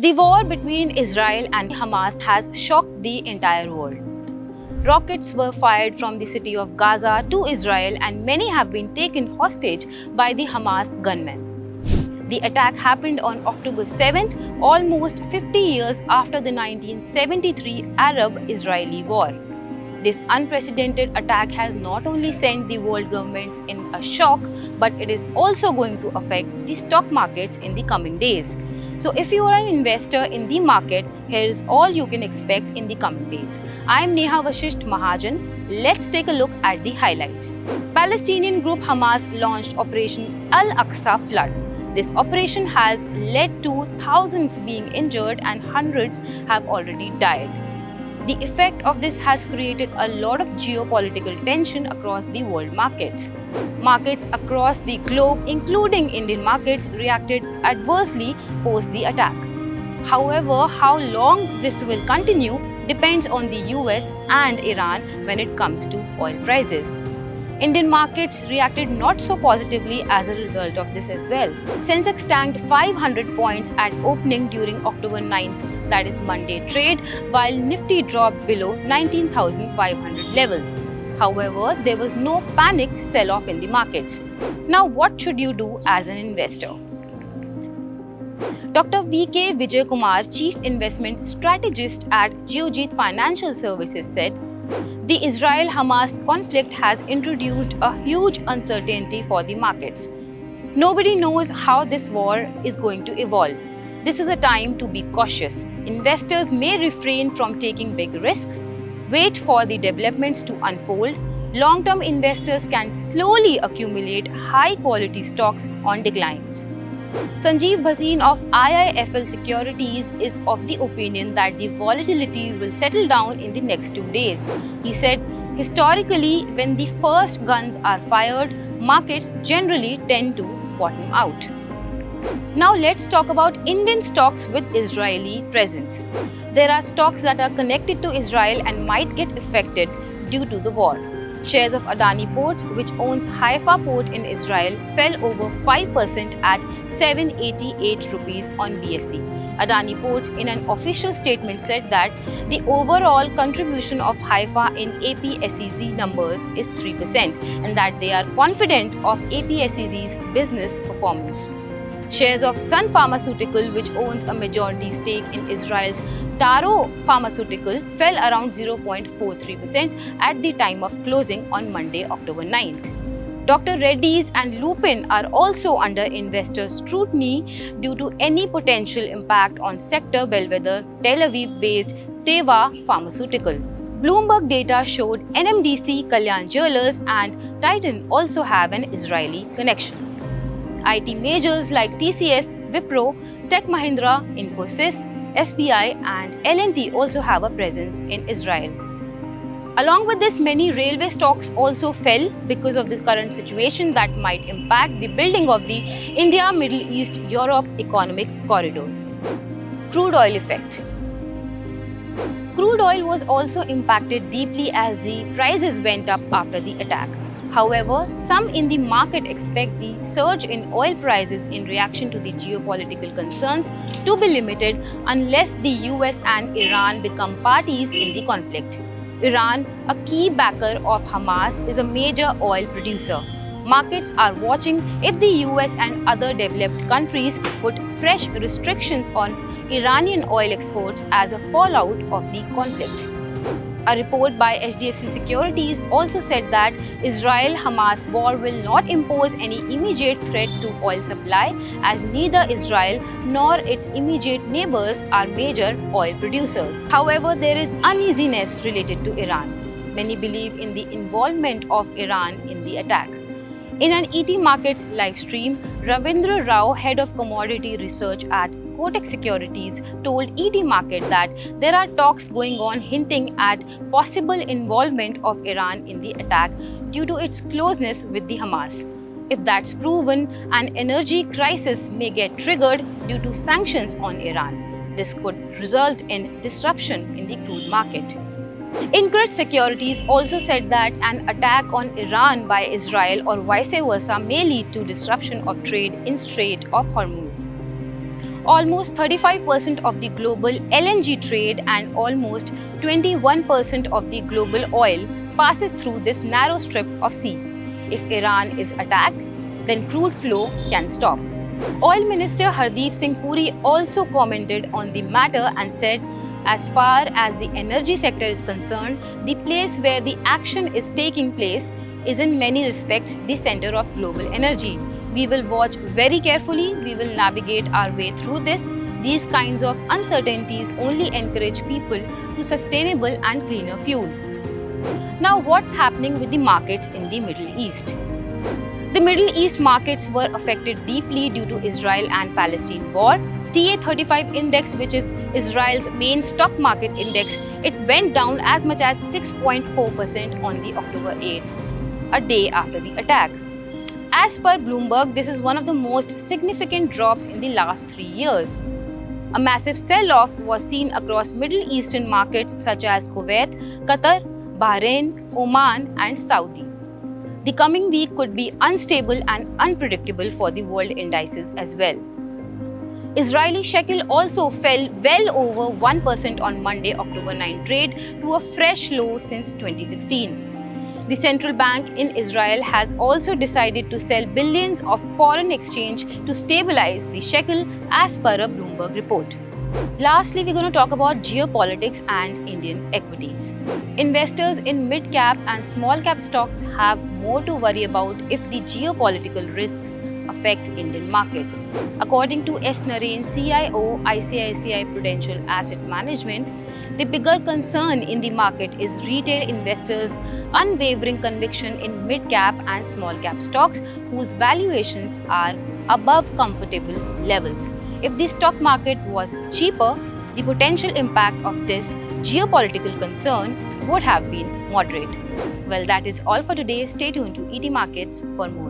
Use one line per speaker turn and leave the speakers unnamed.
The war between Israel and Hamas has shocked the entire world. Rockets were fired from the city of Gaza to Israel, and many have been taken hostage by the Hamas gunmen. The attack happened on October 7th, almost 50 years after the 1973 Arab-Israeli War. This unprecedented attack has not only sent the world governments in a shock, but it is also going to affect the stock markets in the coming days. So if you are an investor in the market, here is all you can expect in the coming days. I am Neha Vashisht Mahajan. Let's take a look at the highlights. Palestinian group Hamas launched Operation Al-Aqsa Flood. This operation has led to thousands being injured and hundreds have already died. The effect of this has created a lot of geopolitical tension across the world markets. Markets across the globe, including Indian markets, reacted adversely post the attack. However, how long this will continue depends on the US and Iran when it comes to oil prices. Indian markets reacted not so positively as a result of this as well. Sensex tanked 500 points at opening during October 9th, that is Monday trade, while Nifty dropped below 19,500 levels. However, there was no panic sell-off in the markets. Now, what should you do as an investor? Dr. V.K. Vijay Kumar, Chief Investment Strategist at Geojit Financial Services, said, "The Israel-Hamas conflict has introduced a huge uncertainty for the markets. Nobody knows how this war is going to evolve. This is a time to be cautious. Investors may refrain from taking big risks, wait for the developments to unfold. Long-term investors can slowly accumulate high-quality stocks on declines." Sanjeev Bhasin of IIFL Securities is of the opinion that the volatility will settle down in the next 2 days. He said, "Historically, when the first guns are fired, markets generally tend to bottom out." Now let's talk about Indian stocks with Israeli presence. There are stocks that are connected to Israel and might get affected due to the war. Shares of Adani Ports, which owns Haifa Port in Israel, fell over 5% at 788 rupees on BSE. Adani Ports, in an official statement, said that the overall contribution of Haifa in APSEZ numbers is 3% and that they are confident of APSEZ's business performance. Shares of Sun Pharmaceutical, which owns a majority stake in Israel's Taro Pharmaceutical, fell around 0.43% at the time of closing on Monday, October 9th. Dr. Reddy's and Lupin are also under investor scrutiny due to any potential impact on sector bellwether Tel Aviv-based Teva Pharmaceutical. Bloomberg data showed NMDC, Kalyan Jewelers and Titan also have an Israeli connection. IT majors like TCS, Wipro, Tech Mahindra, Infosys, SBI and L&T also have a presence in Israel. Along with this, many railway stocks also fell because of the current situation that might impact the building of the India, Middle East, Europe economic corridor. Crude oil effect. Crude oil was also impacted deeply as the prices went up after the attack. However, some in the market expect the surge in oil prices in reaction to the geopolitical concerns to be limited unless the US and Iran become parties in the conflict. Iran, a key backer of Hamas, is a major oil producer. Markets are watching if the US and other developed countries put fresh restrictions on Iranian oil exports as a fallout of the conflict. A report by HDFC Securities also said that Israel-Hamas war will not impose any immediate threat to oil supply, as neither Israel nor its immediate neighbors are major oil producers. However, there is uneasiness related to Iran. Many believe in the involvement of Iran in the attack. In an ET Markets live stream, Ravindra Rao, head of commodity research at Kotak Securities, told ET Market that there are talks going on hinting at possible involvement of Iran in the attack due to its closeness with the Hamas. If that's proven, an energy crisis may get triggered due to sanctions on Iran. This could result in disruption in the crude market. InCred Securities also said that an attack on Iran by Israel or vice versa may lead to disruption of trade in Strait of Hormuz. Almost 35% of the global LNG trade and almost 21% of the global oil passes through this narrow strip of sea. If Iran is attacked, then crude flow can stop. Oil Minister Hardeep Singh Puri also commented on the matter and said, as far as the energy sector is concerned, the place where the action is taking place is in many respects the center of global energy. We will watch very carefully, we will navigate our way through this. These kinds of uncertainties only encourage people to sustainable and cleaner fuel. Now, what's happening with the markets in the Middle East? The Middle East markets were affected deeply due to Israel and Palestine war. TA35 index, which is Israel's main stock market index, it went down as much as 6.4% on the October 8th, a day after the attack. As per Bloomberg, this is one of the most significant drops in the last 3 years. A massive sell-off was seen across Middle Eastern markets such as Kuwait, Qatar, Bahrain, Oman and Saudi. The coming week could be unstable and unpredictable for the world indices as well. Israeli shekel also fell well over 1% on Monday, October 9 trade to a fresh low since 2016. The central bank in Israel has also decided to sell billions of foreign exchange to stabilize the shekel as per a Bloomberg report. Lastly, we're going to talk about geopolitics and Indian equities. Investors in mid-cap and small-cap stocks have more to worry about if the geopolitical risks affect Indian markets. According to S. Narain, CIO, ICICI Prudential Asset Management, the bigger concern in the market is retail investors' unwavering conviction in mid-cap and small-cap stocks whose valuations are above comfortable levels. If the stock market was cheaper, the potential impact of this geopolitical concern would have been moderate. Well, that is all for today. Stay tuned to ET Markets for more.